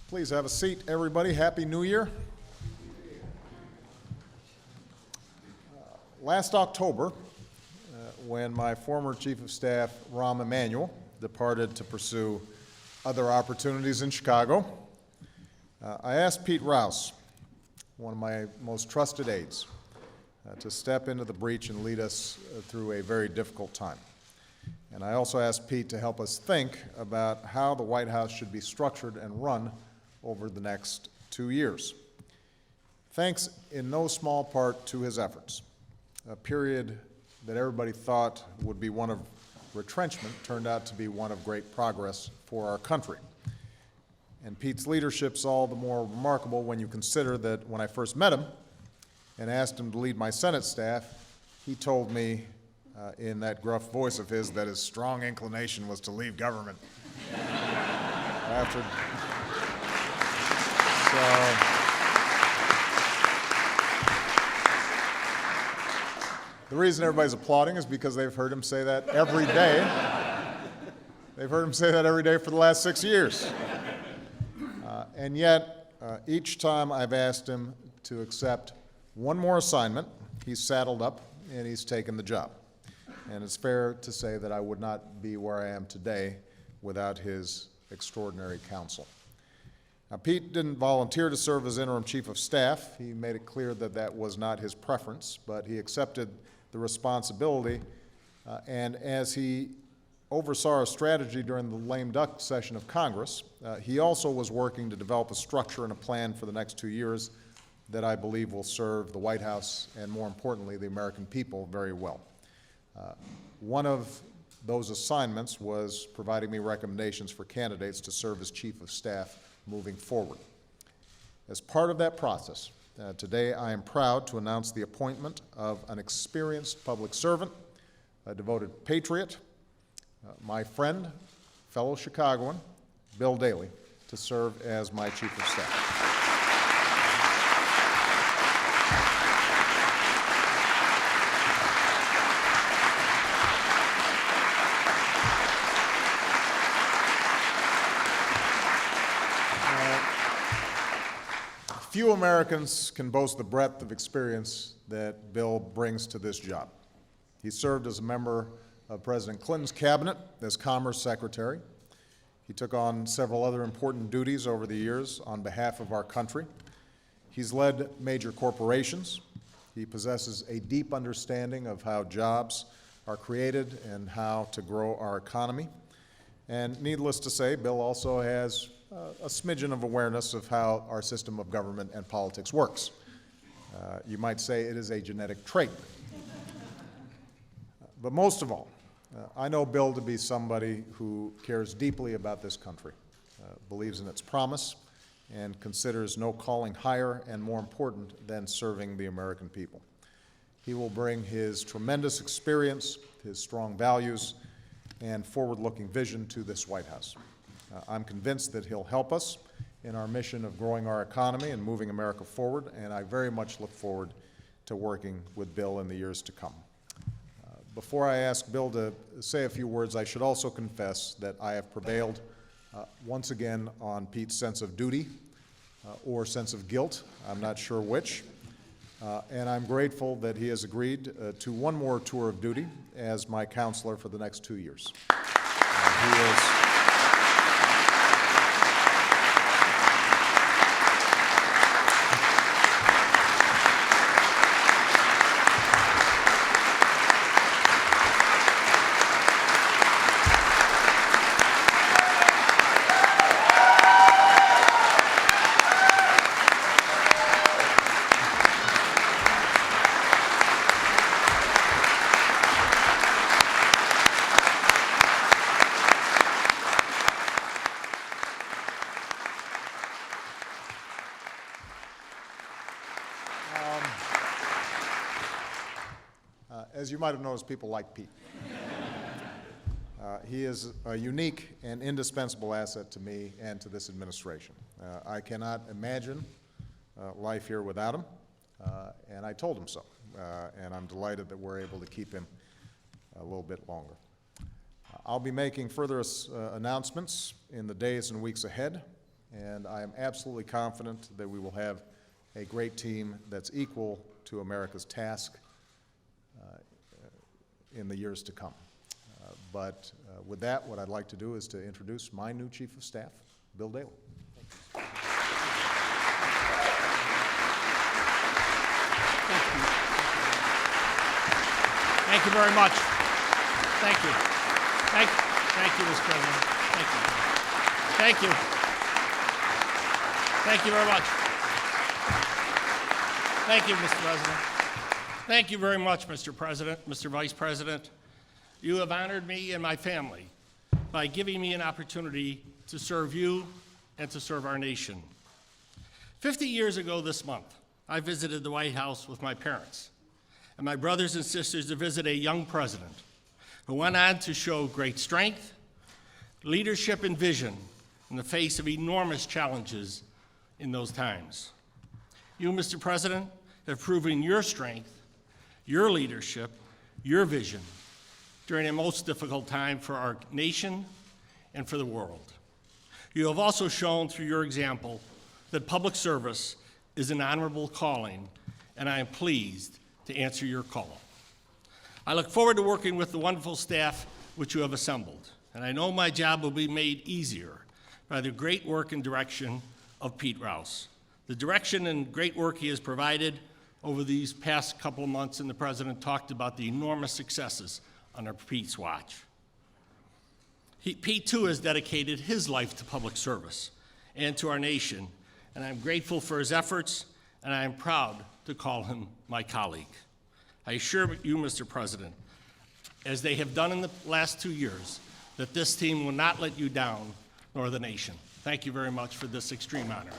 Please have a seat, everybody. Happy New Year. Last October, when my former Chief of Staff, Rahm Emanuel, departed to pursue other opportunities in Chicago, I asked Pete Rouse, one of my most trusted aides, to step into the breach and lead us through a very difficult time. And I also asked Pete to help us think about how the White House should be structured and run over the next 2 years. Thanks in no small part to his efforts, a period that everybody thought would be one of retrenchment turned out to be one of great progress for our country. And Pete's leadership's all the more remarkable when you consider that when I first met him and asked him to lead my Senate staff, he told me in that gruff voice of his that his strong inclination was to leave government. The reason everybody's applauding is because they've heard him say that every day. They've heard him say that every day for the last 6 years. And yet, each time I've asked him to accept one more assignment, he's saddled up and he's taken the job. And it's fair to say that I would not be where I am today without his extraordinary counsel. Now, Pete didn't volunteer to serve as interim Chief of Staff. He made it clear that that was not his preference, but he accepted the responsibility, and as he oversaw our strategy during the lame duck session of Congress, he also was working to develop a structure and a plan for the next 2 years that I believe will serve the White House and, more importantly, the American people very well. One of those assignments was providing me recommendations for candidates to serve as Chief of Staff moving forward. As part of that process, today I am proud to announce the appointment of an experienced public servant, a devoted patriot, my friend, fellow Chicagoan, Bill Daley, to serve as my Chief of Staff. Few Americans can boast the breadth of experience that Bill brings to this job. He served as a member of President Clinton's cabinet as Commerce Secretary. He took on several other important duties over the years on behalf of our country. He's led major corporations. He possesses a deep understanding of how jobs are created and how to grow our economy. And needless to say, Bill also has a smidgen of awareness of how our system of government and politics works. You might say it is a genetic trait. But most of all, I know Bill to be somebody who cares deeply about this country, believes in its promise, and considers no calling higher and more important than serving the American people. He will bring his tremendous experience, his strong values, and forward-looking vision to this White House. I'm convinced that he'll help us in our mission of growing our economy and moving America forward, and I very much look forward to working with Bill in the years to come. Before I ask Bill to say a few words, I should also confess that I have prevailed once again on Pete's sense of duty or sense of guilt. I'm not sure which. And I'm grateful that he has agreed to one more tour of duty as my counselor for the next 2 years. As you might have noticed, people like Pete. He is a unique and indispensable asset to me and to this administration. I cannot imagine life here without him, and I told him so. And I'm delighted that we're able to keep him a little bit longer. I'll be making further announcements in the days and weeks ahead, and I am absolutely confident that we will have a great team that's equal to America's task in the years to come. But with that, what I'd like to do is to introduce my new Chief of Staff, Bill Daley. Thank you very much. Thank you. Thank you, Mr. President. Thank you. Thank you. Thank you very much. Thank you, Mr. President. Thank you very much, Mr. President, Mr. Vice President. You have honored me and my family by giving me an opportunity to serve you and to serve our nation. 50 years ago this month, I visited the White House with my parents and my brothers and sisters to visit a young president who went on to show great strength, leadership, and vision in the face of enormous challenges in those times. You, Mr. President, have proven your strength, your leadership, your vision during a most difficult time for our nation and for the world. You have also shown through your example that public service is an honorable calling, and I am pleased to answer your call. I look forward to working with the wonderful staff which you have assembled, and I know my job will be made easier by the great work and direction of Pete Rouse. The direction and great work he has provided over these past couple of months, and the President talked about the enormous successes under Pete's watch. Pete, too, has dedicated his life to public service and to our nation, and I'm grateful for his efforts, and I am proud to call him my colleague. I assure you, Mr. President, as they have done in the last 2 years, that this team will not let you down, nor the nation. Thank you very much for this extreme honor.